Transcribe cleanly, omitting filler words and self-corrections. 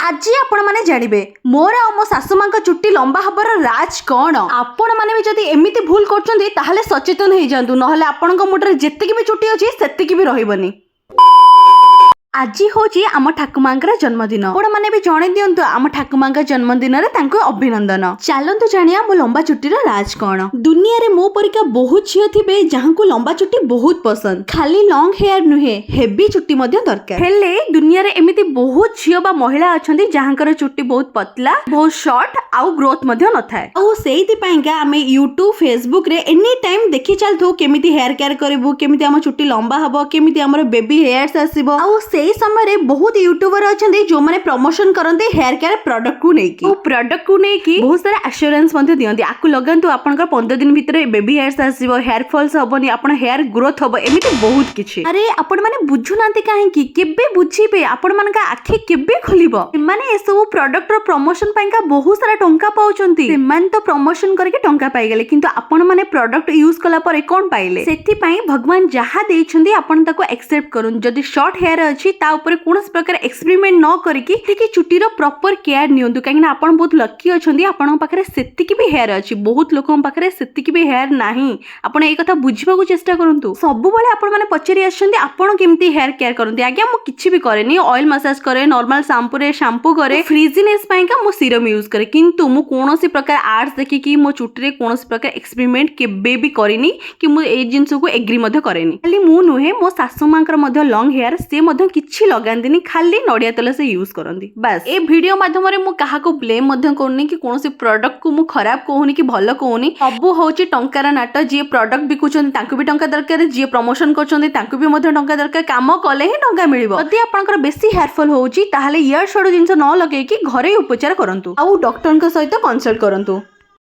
आज आपण माने जानिबे मोर आ मो सासु मां चुट्टी लंबा हबर राज कौन। आपण माने भी जदी एमिति भूल करछन्ती ताहले सचेतन हो जातु नहले आपनक मुंडरे जेतिकी भी चुट्टी अछि सेतिकी भी रहिबनी। आज होची आम ठाकुमांकर जन्मदिन। आपण माने भी जणे दियंतु आम ठाकुमांकर जन्मदिन रे तांको अभिनंदन। चलंतु जानिया मो लंबा चुट्टी रो राज कोन। दुनिया रे मो परिका बहुत छियो थिबे जहांको लंबा चुट्टी बहुत पसंद। खाली लॉन्ग हेयर नुहे हेवी चुट्टी मध्ये दरकार। हेले दुनिया रे एमिति बहुत छियो बा महिला अछंती जहांकर चुट्टी बहुत पतला बहुत शॉर्ट आउ ग्रोथ मध्ये न थाए। आउ सेहिति पाइका आमे YouTube Facebook रे एनी टाइम देखि चलथो केमिति हेयर केयर करबो केमिति हम चुट्टी लंबा हबो केमिति हमर बेबी हेयर्स आसीबो। आउ सेही समय बहुत यूट्यूबर अच्छे जो मैंने प्रमोशन करते हेयर केयर प्रोडक्ट को लेकिन प्रोडक्ट को लेकिन बहुत सारा एश्योरेंस दिखती आपको लगातु आप 15 दिन भितर बेबी हेयर्स आसो हेयर फॉल्स हेनी आप हेयर ग्रोथ हम एमती बहुत किसी। अरे आपण मैंने बुझुना कहीं केबे बुझे आपण मान आखि केबे खोल मैंने सब प्रोडक्ट प्रमोशन पाइका बहुत सारा टंका पाँच तो प्रमोशन करके टंका पाईगले किंतु आपण मैंने प्रोडक्ट यूज कला पर कौन पाइले से भगवान जहाँ देइछन्ती आपण ताको एक्सेप्ट करूँ। जदि शॉर्ट हेयर अच्छी ऊपर कौन प्रकार एक्सपेरिमेंट न करके चुट्टीर प्रॉपर केयर नियंतु कहीं आपन बहुत लकी अच्छे आपन पाखे सेतिकी भी हेयर अच्छी बहुत लोक पाखे सेतिकी भी हेयर नाही। आपण ए कथा बुझिबाकू चेष्टा करंतु। सब बेले आपण माने पचरी आछन्ती आपण केमती हेयर केयर करंती। आज्ञा मु किछि भी करेनी ऑयल मसाज करे नॉर्मल शैम्पू करे फ्रीजीनेस पाइका मु सीरम यूज करे किंतु मु कोनोसी प्रकार आर्ट्स देखि कि मो चुट्टी कोनोसी प्रकार एक्सपेरिमेंट केबे भी करेनी कि मु ए जिंस को एग्री मध्ये करेनी। खाली मु नुहे मो सासु मांकर मध्ये लॉन्ग हेयर से मध्ये किछि लगांतिनी खाली नड़िया तेल से यूज करती। बस ए वीडियो माध्यम रे मु काहा को ब्लेम मध्ये करनी कि कोनोसी प्रोडक्ट को मु खराब कहूनी कि भलो कहूनी। सब होची टंकार नाट जे प्रोडक्ट बिकुछन तांको भी टंका दरकार जे प्रमोशन करछन तांको भी मध्ये टंका दरकार काम कले ही टंका मिलिबो। यदि आपनकर बेसी हेयर फॉल होउची ताहाले इयर शॉर्ट जिंस न लगे कि घरे उपचार करंतु आउ डॉक्टर सहित कंसल्ट करंतु।